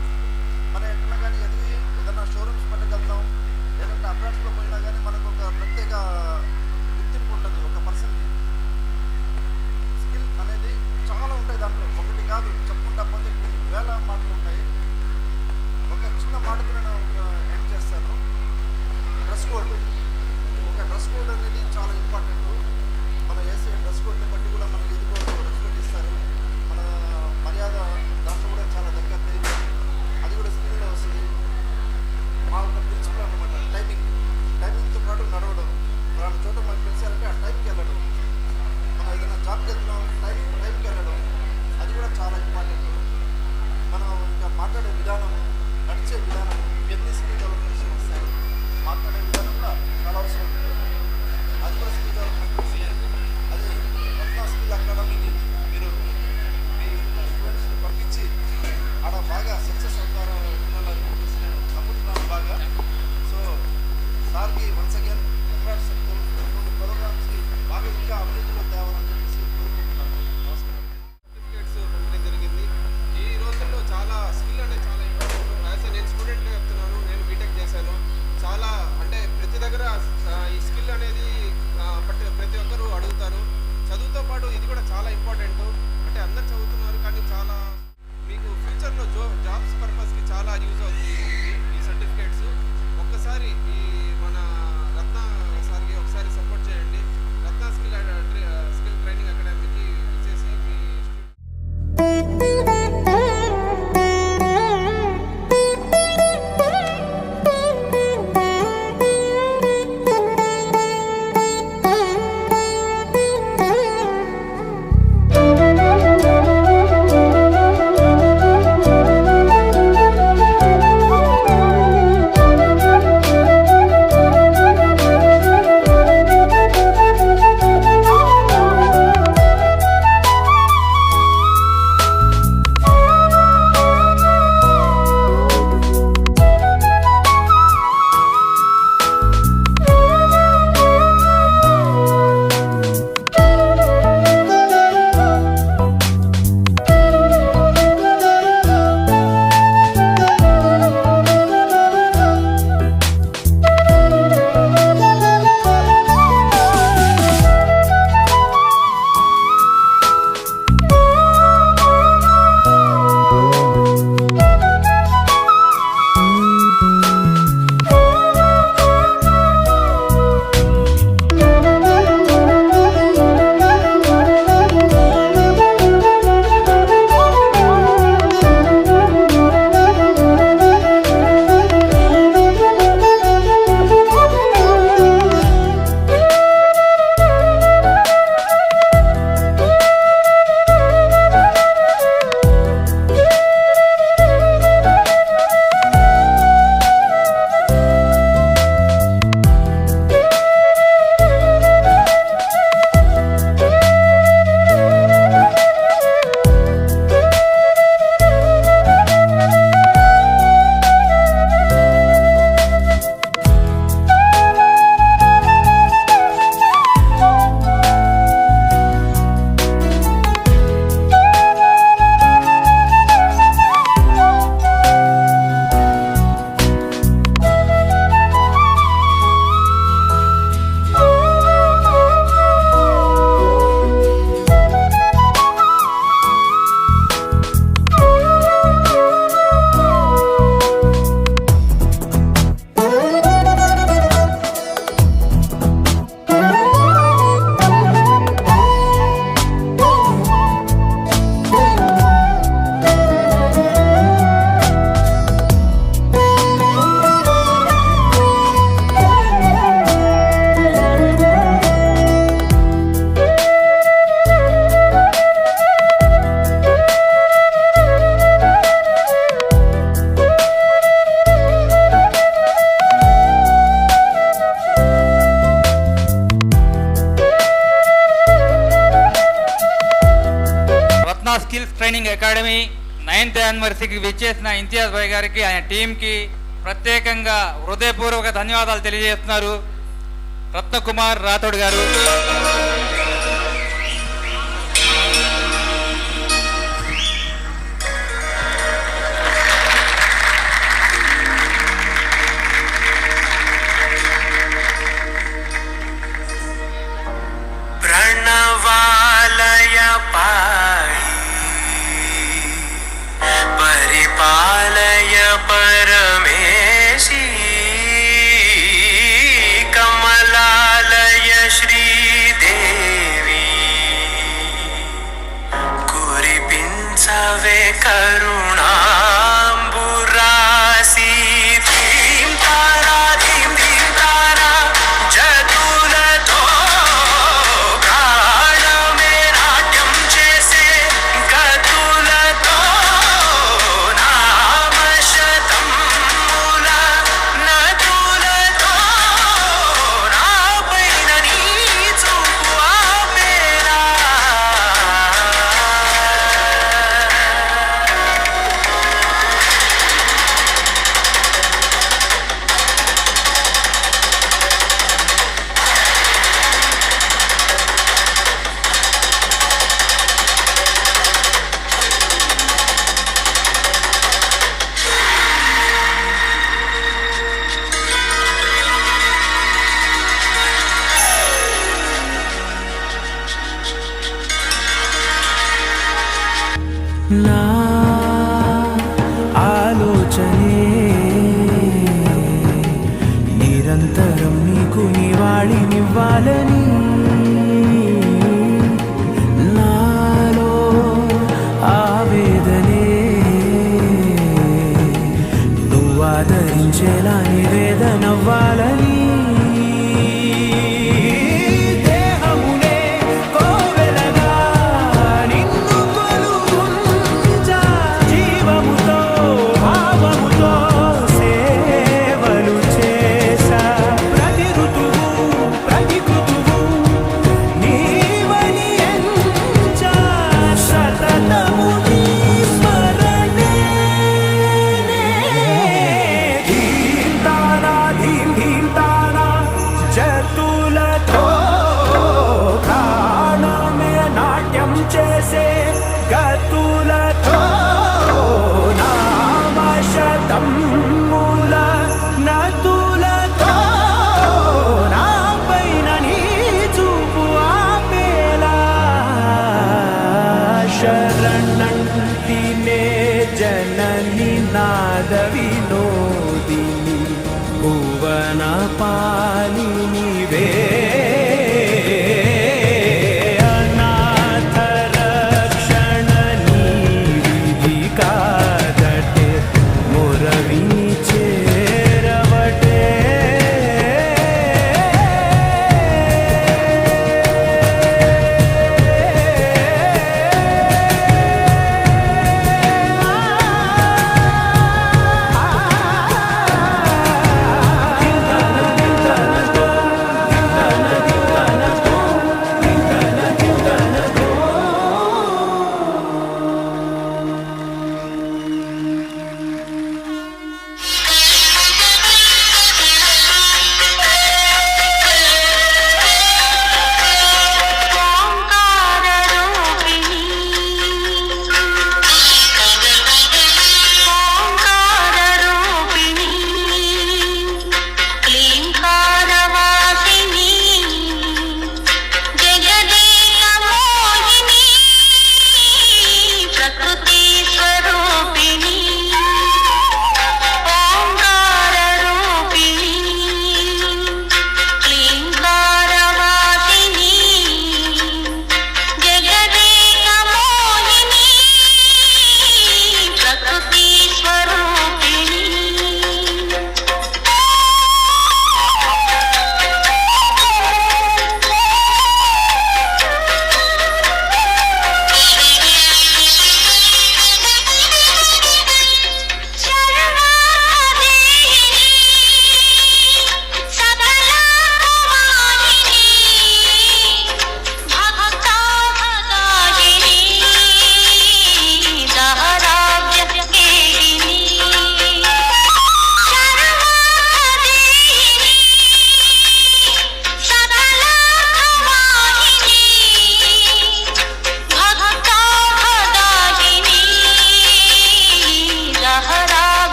మనం ఎక్కడన్నా కానీ ఎదిగి ఏదైనా షోరూమ్స్ పెట్టగలుగుతాం, లేదంటే అబ్రాడ్స్లో పోయినా కానీ మనకు ఒక ప్రత్యేక గుర్తింపు ఉంటుంది ఒక పర్సన్కి. స్కిల్ అనేది చాలా ఉంటాయి దాంట్లో, ఒకటి కాదు, చెప్పుకుంటా పోతే కొన్ని వేల మాటలు ఉంటాయి. ఒక చిన్న మాటకు నేను ఎండ్ చేస్తాను. డ్రెస్ కోడ్, ఒక డ్రెస్ కోడ్ అనేది చాలా ఇంపార్టెంట్. కానీ చాలా మీకు ఫ్యూచర్లో జాబ్స్ పర్పస్కి చాలా యూజ్ అవుతుంది ఈ సర్టిఫికేట్స్. ఒక్కసారి ఈ మన రత్న సార్కి ఒకసారి సపోర్ట్ చేయండి. రత్న స్కిల్ ట్రైనింగ్ అకాడమీకి వచ్చేసి మీ స్కిల్స్ ట్రైనింగ్ అకాడమీ 9th యానివర్సరీకి విచ్చేసిన ఇంతియాజ్ భాయ్ గారికి ఆయన టీంకి ప్రత్యేకంగా హృదయపూర్వక ధన్యవాదాలు తెలియజేస్తున్నారు రత్నకుమార్ రాథోడ్ గారు. ప్రణవాలయ పాయి పరిపాలయ పరమేశీ కమలాలయ శ్రీదేవి కురిపించవే కరుణాంబురాసి ధీం తారా ధీం ధీం తారా జతులతో ప్రాణమే నాట్యం చేసే గతులతో నామశతముల నదులతో నాపైన నీ చూపు ఆపేరా. నా ఆలోచనే నిరంతరం నీకు నివాళినివ్వాలని నాలో ఆవేదనే నువ్వు ఆదరించేలా నివేదనవ్వాలని దేహమునే కోవెలగా నిన్ను కొలువుంచా జీవముతో భావముతో సేవలు చేసా ప్రతి ఋతువు ప్రతి కృతువు నీవని ఎంచా సతతము నీ స్మరణే ధీంతానా ధీంతానా జతులతో ప్రాణమే నాట్యం చేసే గతులతో నామశతం మూల నతులతో నా పైన నీ చూపు ఆపేలా శరణంటినే జనని నాద వినోదిని భువన పాలినివే అనాథ రక్షణ నీ విధి కాదటే మురవిని చేరవటే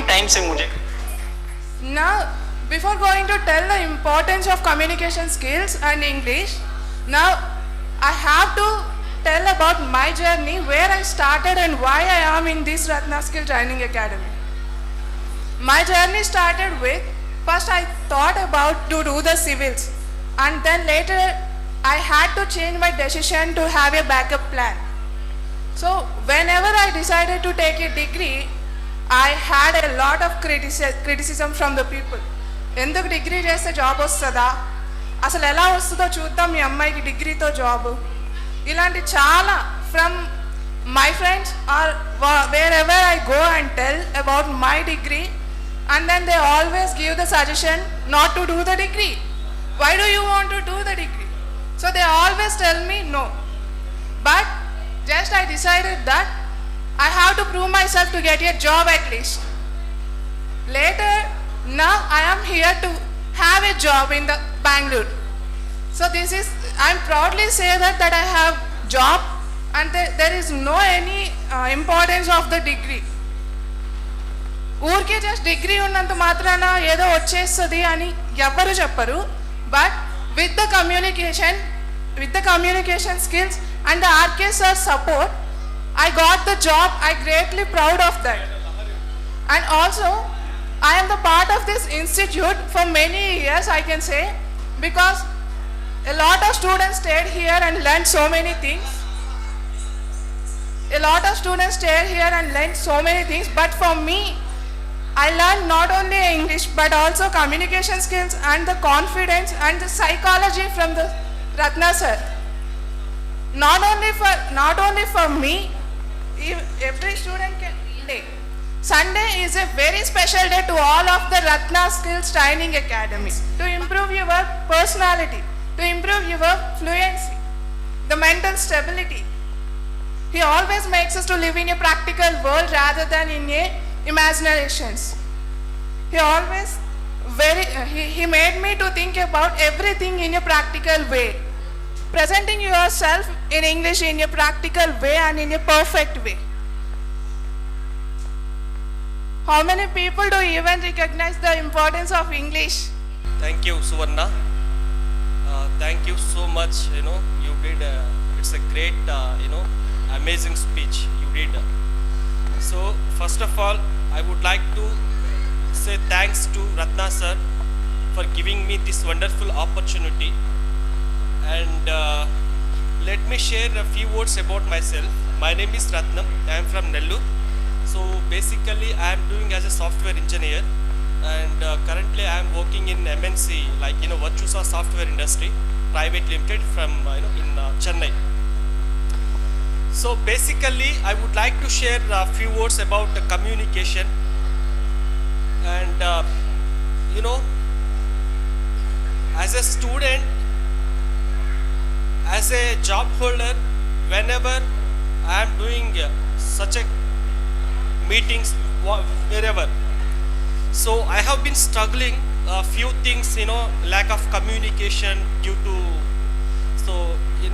टाइम से मुझे Now, before going to tell the importance of communication skills and English, now I have to tell about my journey, where I started and why I am in this Ratna Skill Training Academy. My journey started with, first I thought about to do the civils, and then later I had to change my decision to have a backup plan. So whenever I decided to take a degree, I had a lot of criticism from the people. ఎందుకు డిగ్రీ చేస్తే జాబ్ వస్తుందా, అసలు ఎలా వస్తుందో చూద్దాం మీ అమ్మాయికి డిగ్రీతో జాబ్, ఇలాంటి చాలా from my friends or wherever I go and tell about my degree, and then they always give the suggestion not to do the degree. Why do you want to do the degree? So they always tell me no. But just I decided that I have to prove myself to get a job at least. Later, now I am here to have a job in the Bangalore. So this is, I proudly say that I have job, and there is no any importance of the degree. ఊరికే జస్ట్ డిగ్రీ ఉన్నంత మాత్రాన ఏదో వచ్చేస్తుంది అని ఎవ్వరు చెప్పరు. But with the communication skills and the RK sir support, I got the job. I greatly proud of that. And also, I am the part of this institute for many years, I can say, because a lot of students stayed here and learned so many things. But for me, I learned not only English but also communication skills and the confidence and the psychology from the Ratna sir. Not only for me, every student can day. Sunday is a very special day to all of the Ratna Skills Training Academy. To improve your personality, to improve your fluency, the mental stability. He always makes us to live in a practical world rather than in a imaginations. He made me to think about everything in a practical way. Presenting yourself in English in a practical way and in a perfect way. How many people do even recognize the importance of English? Thank you, Suvarna. Thank you so much. You did. It's a great, amazing speech you did. So first of all, I would like to say thanks to Ratna sir for giving me this wonderful opportunity. And let me share a few words about myself. My name is Ratnam. I am from Nellore. So basically I am doing as a software engineer, and currently I am working in MNC, like Virtusa Software Industry Private Limited from in Chennai. So basically I would like to share a few words about the communication. And as a student, as a job holder, whenever I am doing such a meetings, wherever, so I have been struggling a few things, lack of communication due to, so in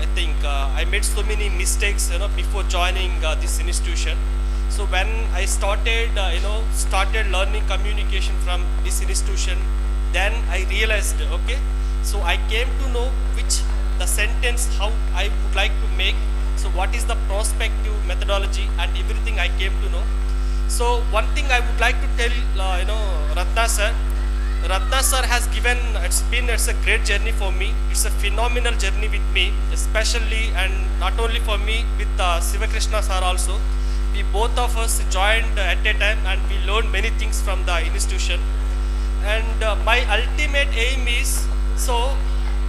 I think I made so many mistakes before joining this institution. So when I started learning communication from this institution, then I realized, okay, so I came to know which the sentence how I would like to make, so what is the prospective methodology and everything I came to know. So one thing I would like to tell Ratna sir has given, it's a great journey for me. It's a phenomenal journey with me, especially, and not only for me, with Sivakrishna sir also. We both of us joined at a time and we learned many things from the institution. And my ultimate aim is, so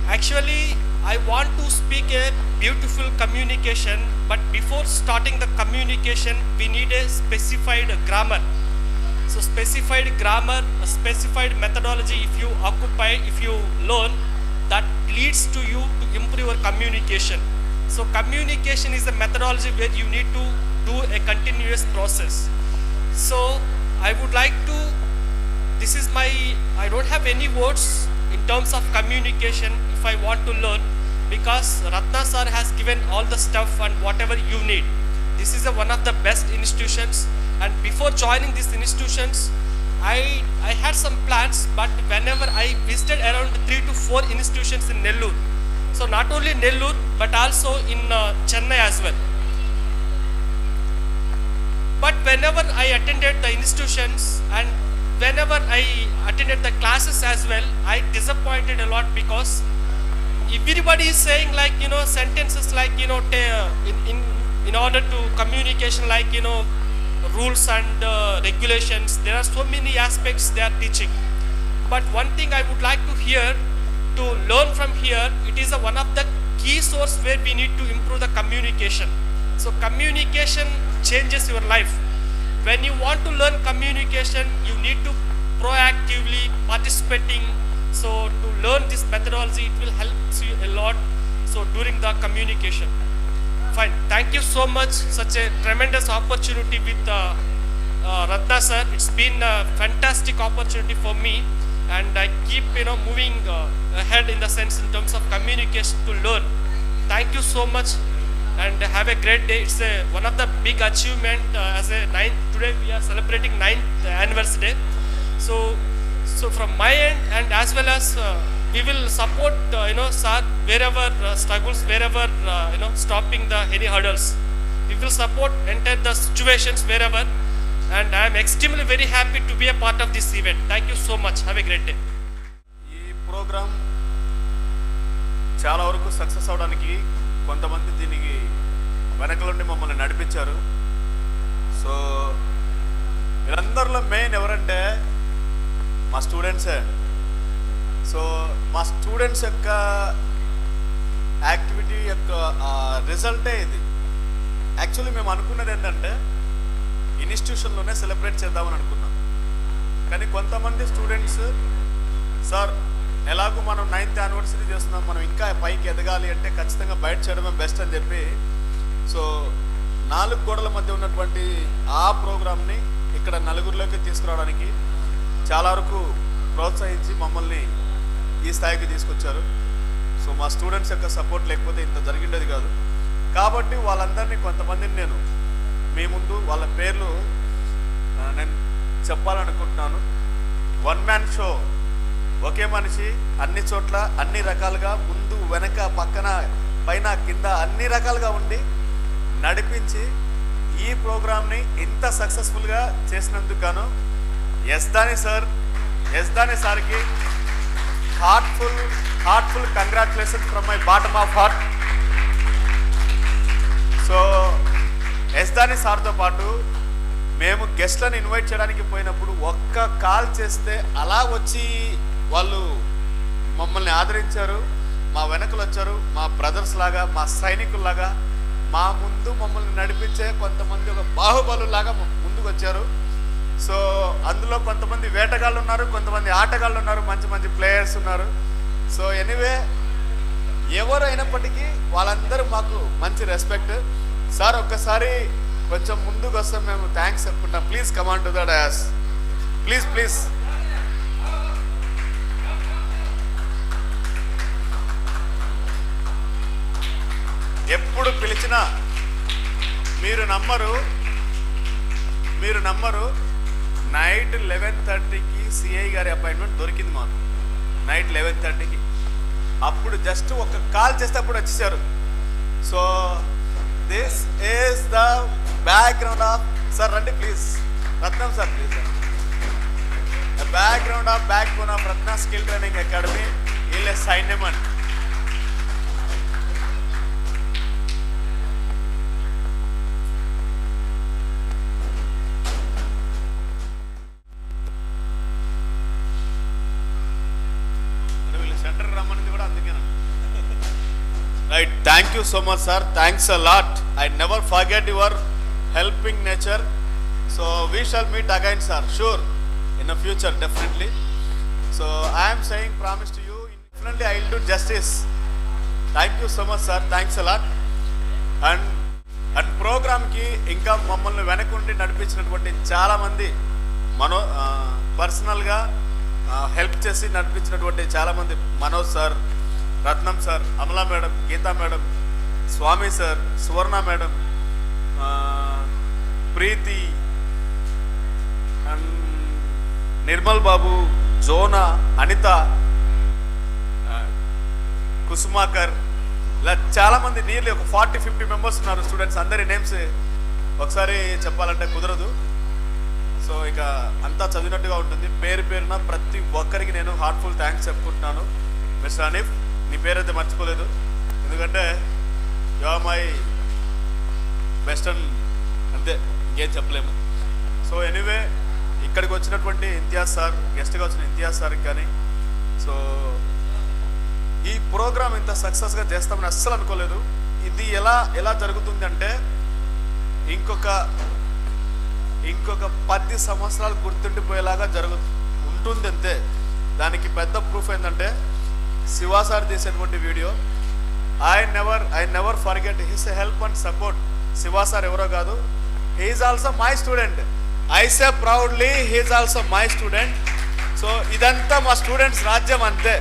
actually I want to speak a beautiful communication, but before starting the communication we need a specified grammar. So specified grammar, a specified methodology, if you occupy, if you learn, that leads to you to improve your communication. So communication is a methodology where you need to do a continuous process. So I would like to, this is my, I don't have any words in terms of communication if I want to learn, because Ratna sir has given all the stuff and whatever you need. This is one of the best institutions, And before joining these institutions, I had some plans, but whenever I visited around 3 to 4 institutions in Nellore, so not only Nellore but also in Chennai as well. But whenever I attended the institutions and whenever I attended the classes as well, I disappointed a lot because everybody is saying like, you know, sentences like, you know, in order to communication, like, you know, rules and regulations. There are so many aspects they are teaching. But one thing I would like to hear, to learn from here, it is one of the key source where we need to improve the communication. So communication changes your life. When you want to learn communication, you need to proactively participating. So to learn this methodology, it will help you a lot. So during the communication. Fine. Thank you so much. Such a tremendous opportunity with Ratna sir. It's been a fantastic opportunity for me, and I keep, you know, moving ahead in the sense in terms of communication to learn. Thank you so much, and have a great day. It's one of the big achievement as a today we are celebrating 9th anniversary day. So from my end, and as well as we will support you know, sir wherever struggles, wherever you know, stopping the any hurdles. We will support enter the situations wherever, and I am extremely very happy to be a part of this event. Thank you so much. Have a great day. ఈ ప్రోగ్రామ్ చాలా వరకు సక్సెస్ అవడానికి కొంతమంది దీనికి వెనకలుండి మమ్మల్ని నడిపించారు. సో వీరందరిలో మెయిన్ ఎవరంటే మా స్టూడెంట్సే. సో మా స్టూడెంట్స్ యొక్క యాక్టివిటీ యొక్క రిజల్టే ఇది. యాక్చువల్లీ మేము అనుకున్నది ఏంటంటే ఇన్స్టిట్యూషన్లోనే సెలబ్రేట్ చేద్దామని అనుకున్నాం. కానీ కొంతమంది స్టూడెంట్స్, సార్ ఎలాగో మనం 9th యానివర్సరీ చేస్తున్నాం, మనం ఇంకా పైకి ఎదగాలి అంటే ఖచ్చితంగా బయట చేయడమే బెస్ట్ అని చెప్పి, సో 4 గోడల మధ్య ఉన్నటువంటి ఆ ప్రోగ్రామ్ని ఇక్కడ నలుగురిలోకి తీసుకురావడానికి చాలా వరకు ప్రోత్సహించి మమ్మల్ని ఈ స్థాయికి తీసుకొచ్చారు. సో మా స్టూడెంట్స్ యొక్క సపోర్ట్ లేకపోతే ఇంత జరిగిండేది కాదు. కాబట్టి వాళ్ళందరినీ, కొంతమందిని నేను మీ ముందు వాళ్ళ పేర్లు నేను చెప్పాలనుకుంటున్నాను. 1 మ్యాన్ షో, ఒకే మనిషి అన్ని చోట్ల అన్ని రకాలుగా ముందు వెనక పక్కన పైన కింద అన్ని రకాలుగా ఉండి నడిపించి ఈ ప్రోగ్రామ్ని ఇంత సక్సెస్ఫుల్గా చేసినందుకు గాను యస్దాని సార్కి heartful congratulation from my bottom of heart. So Yazdani సార్తో పాటు మేము గెస్ట్లను ఇన్వైట్ చేయడానికి పోయినప్పుడు ఒక్క కాల్ చేస్తే అలా వచ్చి వాళ్ళు మమ్మల్ని ఆదరించారు, మా వెనకలు వచ్చారు, మా బ్రదర్స్ లాగా, మా సైనికుల్లాగా మా ముందు మమ్మల్ని నడిపించే కొంతమంది ఒక బాహుబలులాగా ముందుకు వచ్చారు. సో అందులో కొంతమంది వేటగాళ్ళు ఉన్నారు, కొంతమంది ఆటగాళ్ళు ఉన్నారు, మంచి మంచి ప్లేయర్స్ ఉన్నారు. సో ఎనీవే ఎవరు అయినప్పటికీ వాళ్ళందరూ మాకు మంచి రెస్పెక్ట్. సార్ ఒక్కసారి కొంచెం ముందుకు వస్తాం, మేము థ్యాంక్స్ చెప్పుకుంటాం. Please command to the dais, please. ఎప్పుడు పిలిచినా మీరు నమ్మరు, నైట్ 11:30కి సిఐ గారి అపాయింట్మెంట్ దొరికింది మాకు. నైట్ 11:30కి అప్పుడు జస్ట్ ఒక కాల్ చేస్తే అప్పుడు వచ్చేసారు. So this is the background of, sir రండి please, Ratnam sir please, the background of backbone of Ratna skill training academy. వీళ్ళే సైన్యమన్. Right, thank you so much sir, thanks a lot. I never forget your helping nature. So we shall meet again sir, sure, in the future definitely. So I am saying, promise to you, definitely I will do justice. Thank you so much sir, thanks a lot. And program ki inka mammalni venakundi nadipinchinatuvanti chaala mandi personal ga help chesi nadipinchinatuvanti chaala mandi, Manoj sir, Ratnam sir, Amala madam, Geeta madam, Swami sir, Suvarna madam, Preethi, Nirmal Babu, Jona, Anitha, Kusumakar, ఇలా చాలామంది నియర్లీ ఒక 40-50 మెంబర్స్ ఉన్నారు స్టూడెంట్స్. అందరి నేమ్స్ ఒకసారి చెప్పాలంటే కుదరదు. సో ఇక అంతా చదివినట్టుగా ఉంటుంది. పేరు పేరున ప్రతి ఒక్కరికి నేను హార్ట్ఫుల్ థ్యాంక్స్ చెప్పుకుంటున్నాను. మిస్టర్ హనీఫ్, నీ పేరైతే మర్చిపోలేదు, ఎందుకంటే you are my best and అంతే, ఇంకేం చెప్పలేము. సో ఎనీవే, ఇక్కడికి వచ్చినటువంటి ఇంతియాజ్ సార్, గెస్ట్గా వచ్చిన ఇంతియాజ్ సార్కి కానీ, సో ఈ ప్రోగ్రామ్ ఇంత సక్సెస్గా చేస్తామని అస్సలు అనుకోలేదు. ఇది ఎలా జరుగుతుంది అంటే ఇంకొక 10 సంవత్సరాలు గుర్తుండిపోయేలాగా ఉంటుంది అంతే. దానికి పెద్ద ప్రూఫ్ ఏంటంటే శివ సార్ చేసేటువంటి video. I never forget his help and support. Shiva sir ఎవరో కాదు, he is also my student. I say proudly he is also my student. So ఇదంతా మా స్టూడెంట్స్ రాజ్యం అంతే.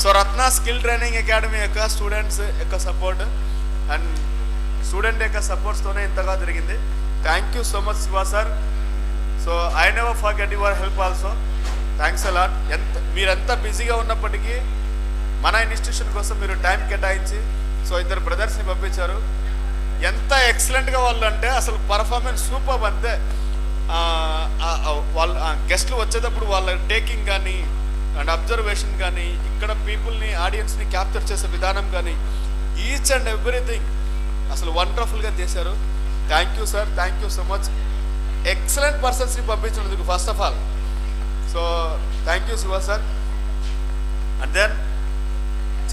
సో రత్న స్కిల్ ట్రైనింగ్ అకాడమీ యొక్క స్టూడెంట్స్ యొక్క సపోర్ట్ అండ్ స్టూడెంట్ యొక్క సపోర్ట్స్తోనే ఇంతగా జరిగింది. Thank you so much Shiva sir. So I never forget your help also. Thanks a lot. మీరెంత బిజీగా ఉన్నప్పటికీ మన ఇన్స్టిట్యూషన్ కోసం మీరు టైం కేటాయించి సో 2 బ్రదర్స్ని పంపించారు. ఎంత ఎక్సలెంట్గా వాళ్ళు అంటే అసలు పర్ఫార్మెన్స్ సూపర్ అంతే. వాళ్ళ గెస్ట్లు వచ్చేటప్పుడు వాళ్ళ టేకింగ్ కానీ అండ్ అబ్జర్వేషన్ కానీ, ఇక్కడ పీపుల్ని, ఆడియన్స్ని క్యాప్చర్ చేసే విధానం కానీ, ఈచ్ అండ్ ఎవ్రీథింగ్ అసలు వండర్ఫుల్గా చేశారు. Thank you sir, thank you so much. Excellent పర్సన్స్ని పంపించినందుకు first of all. So thank you Shiva sir. And then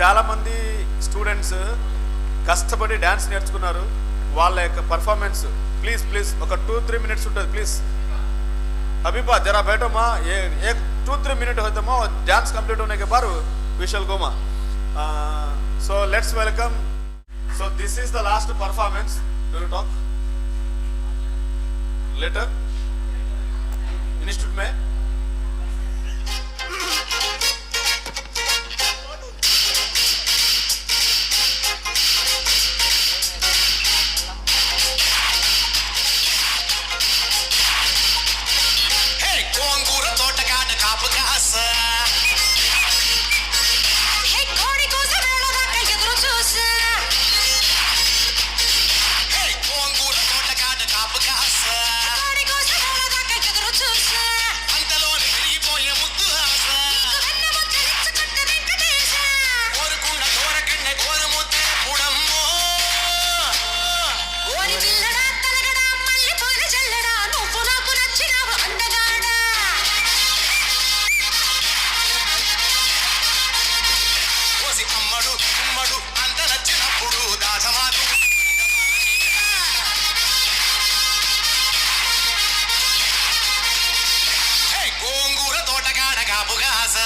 చాలామంది స్టూడెంట్స్ కష్టపడి డ్యాన్స్ నేర్చుకున్నారు. వాళ్ళ యొక్క పర్ఫార్మెన్స్ ప్లీజ్ ఒక 2-3 మినిట్స్ ఉంటుంది ప్లీజ్. हबीबा जरा बैठो माँ, ये 1-2-3 मिनट होते माँ, डांस कंप्लीट होने के बाद we shall go माँ. So let's welcome. So this is the last performance. Do you talk later? Institute में గోంగూర తోటకాడ కాపుగాస